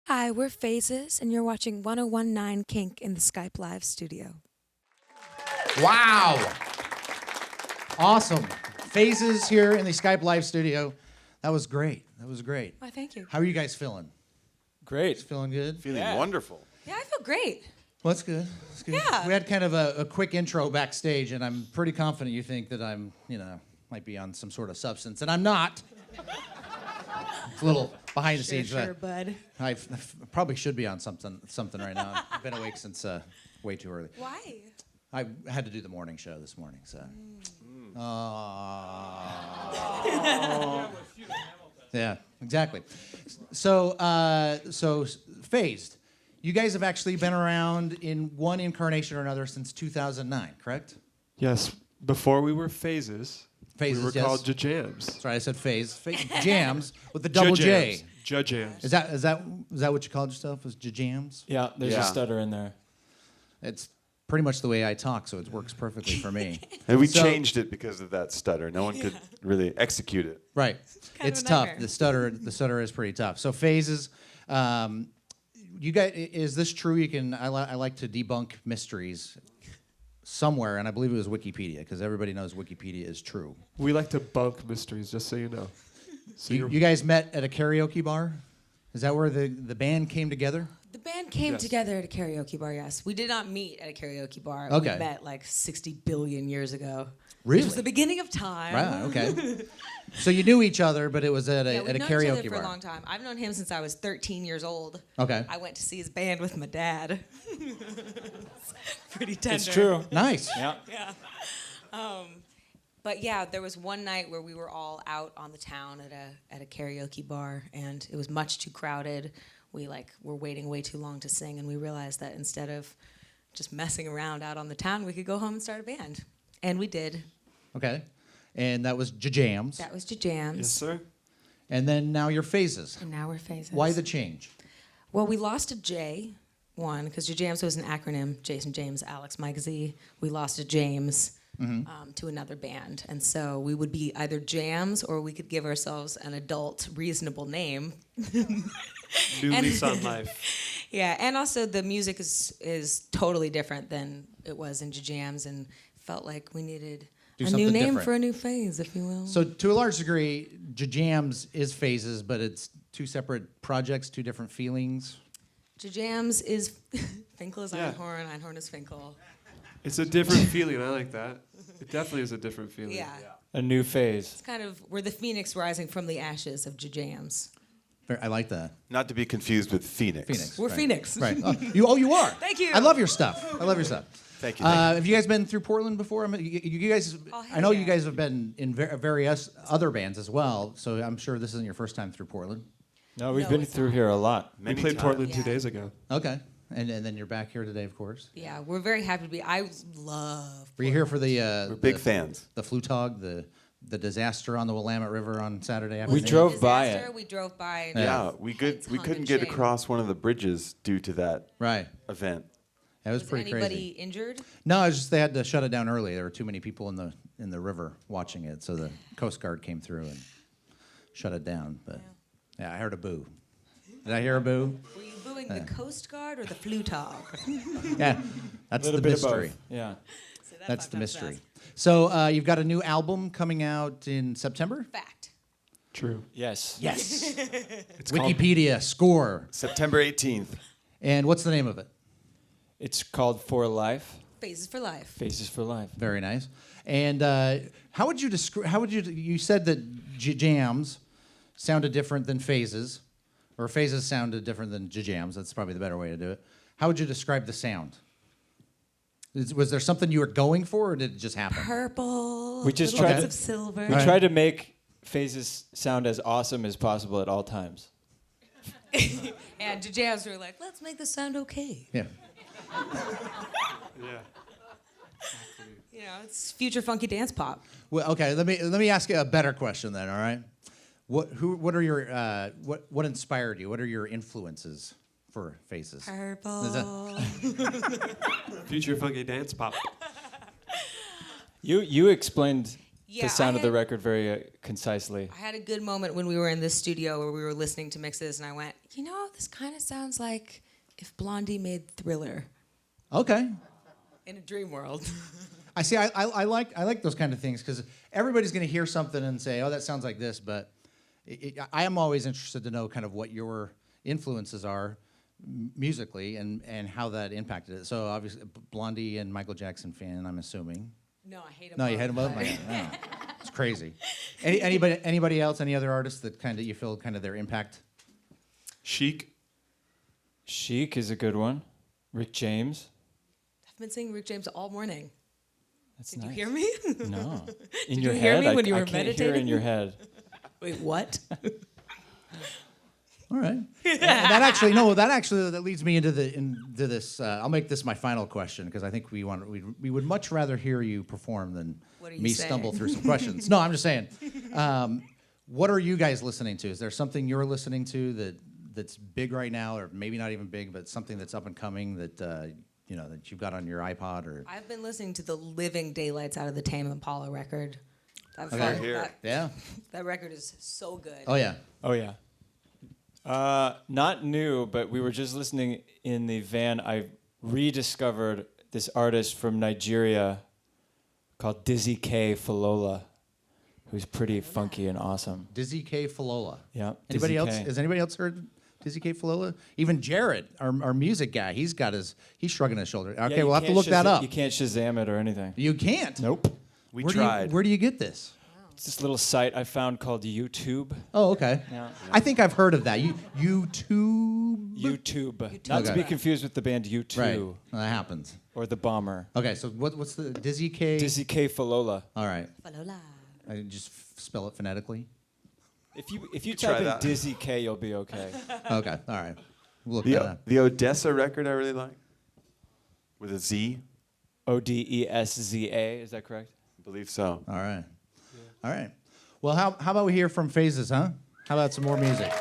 Hi, we're Phases, and you're watching 101.9 KINK in the Skype Live studio. Wow. Awesome. Phases here in the Skype Live studio. That was great. That was great. Why, thank you. How are you guys feeling? Great. Feeling good? Feeling wonderful. Yeah, I feel great. Well, that's good. That's good. Yeah. We had kind of a quick intro backstage, and I'm pretty confident you think that I'm, might be on some sort of substance, and I'm not. It's a little behind the scenes. Sure, bud. I probably should be on something right now. I've been awake since way too early. Why? I had to do the morning show this morning, so. Yeah, exactly. So Phased, you guys have actually been around in one incarnation or another since 2009, correct? Yes. Before we were Phases, Phases, we were yes. called Jams. That's right, I said Jams with the double J. Jams. Is that what you called yourself? Was Jams? Yeah, there's a stutter in there. It's pretty much the way I talk, so it works perfectly for me. And we changed it because of that stutter. No one could really execute it. Right. kind It's of a tough. nightmare. The stutter is pretty tough. So Phases, you guys, is this true? I like to debunk mysteries somewhere, and I believe it was Wikipedia, because everybody knows Wikipedia is true. We like to bunk mysteries, just so you know. So You guys met at a karaoke bar? Is that where the band came together? The band came Yes. together at a karaoke bar, yes. We did not meet at a karaoke bar. Okay. We met like 60 billion years ago. Really? Which was the beginning of time. Right, okay. So you knew each other, but it was at Yeah, a we've known karaoke each other for bar. a long time. I've known him since I was 13 years old. Okay. I went to see his band with my dad. It's pretty tender. It's true. Nice. Yeah. Yeah. But yeah, there was one night where we were all out on the town at a karaoke bar, and it was much too crowded. We were waiting way too long to sing, and we realized that instead of just messing around out on the town, we could go home and start a band. And we did. Okay. And that was Jams. That was Jams. Yes, sir. And then now you're Phases. And now we're Phases. Why the change? Well, we lost a J, one, because Jams was an acronym, Jason, James, Alex, Mike, Z. We lost a James to another band. And so we would be either Jams or we could give ourselves an adult, reasonable name. New lease on life. Yeah, and also the music is totally different than it was in Jams, and felt like we needed Do a new something name different. for a new phase, if you will. So to a large degree, Jams is Phases, but it's two separate projects, two different feelings. Jams is Finkel is Yeah. Einhorn, Einhorn is Finkel. It's a different feeling. I like that. It definitely is a different feeling. Yeah. A new phase. It's kind of, we're the phoenix rising from the ashes of Jams. I like that. Not to be confused with Phoenix. Phoenix. We're right. Phoenix. Right. You are. Thank you. I love your stuff. Thank you. Thank Have you guys been through Portland before? I mean, you guys. Oh, hell I know yeah. you guys have been in various other bands as well. So I'm sure this isn't your first time through Portland. No, we've No, been it's through not. here a lot. We Many played times. Portland 2 Yeah. days ago. Okay. And then you're back here today, of course. Yeah, we're very happy to be. I love. Were you here for the? We're big fans. The Flutog, the disaster on the Willamette River on Saturday Was afternoon. We it a drove by disaster? it. We drove by. And Yeah, just we hung couldn't in get shame. across one of the bridges due to that Right. event. That was Was pretty anybody crazy. injured? No, it's just they had to shut it down early. There were too many people in the river watching it, so the Coast Guard came through and shut it down. But yeah, I heard a boo. Did I hear a boo? Were you booing the Coast Guard or the Flutog? Yeah, that's A little the bit of mystery. both. Yeah. So that That's fucked the up mystery. fast. So you've got a new album coming out in September. Fact. True. Yes. Yes. It's called Wikipedia score. September 18th. And what's the name of it? It's called For Life. Phases for life. Phases for Life. Very nice. And how would you describe? How would you? You said that Jams sounded different than Phases, or Phases sounded different than Jams. That's probably the better way to do it. How would you describe the sound? Was there something you were going for, or did it just happen? Purple. We just little tried bits to- of silver. We Right. try to make Phases sound as awesome as possible at all times. And Jams were like, let's make this sound okay. Yeah. Yeah. You know, it's future funky dance pop. Well, okay. Let me ask you a better question then. All right. What are your what inspired you? What are your influences for Phases? Purple. Future funky dance pop. You explained Yeah, sound of the record very concisely. I had a good moment when we were in this studio where we were listening to mixes, and I went, you know, this kind of sounds like if Blondie made Thriller Okay. in a dream world. I see. I like those kind of things because everybody's going to hear something and say, "Oh, that sounds like this." But I am always interested to know kind of what your influences are musically and how that impacted it. So obviously, Blondie and Michael Jackson fan, I'm assuming. No, I hate him. No, you hate them both. No. It's crazy. Anybody else? Any other artists that kind of you feel kind of their impact? Chic. Chic is a good one. Rick James. I've been singing Rick James all morning. That's Did nice. you hear me? No. In Did your you hear head? me when you I were can't hear meditating? in your head. Wait, what? All right. That leads me into this. I'll make this my final question because I think we would much rather hear you perform than What are you me saying? stumble through some questions. No, I'm just saying. What are you guys listening to? Is there something you're listening to that's big right now, or maybe not even big, but something that's up and coming that that you've got on your iPod or? I've been listening to the living daylights out of the Tame Impala record. Okay. Yeah. That record is so good. Oh yeah. Oh, yeah. Not new, but we were just listening in the van. I rediscovered this artist from Nigeria called Dizzy K. Falola, who's pretty funky and awesome. Dizzy K. Falola. Yeah. Anybody Dizzy else? K. Has anybody else heard Dizzy K. Falola? Even Jared, our music guy, he's shrugging his shoulder. Okay, Yeah, we'll you have to can't look that up. You can't Shazam it or anything. You can't. Nope. We Where tried. where do you get this? It's this little site I found called YouTube. Oh, okay. Yeah. I think I've heard of that. YouTube. YouTube. Not to be Okay. confused with the band U2 Right. Well, that happens. or the Bomber. Okay, so what's the Dizzy K? Dizzy K. Falola. All right. Falola. I just spell it phonetically. If you try type in that. Dizzy K, you'll be okay. Okay. All right. We'll look that up. The Odessa record I really like, with a Z. Odesza, is that correct? I believe so. All right. All right. Well, how about we hear from Phases, huh? How about some more music?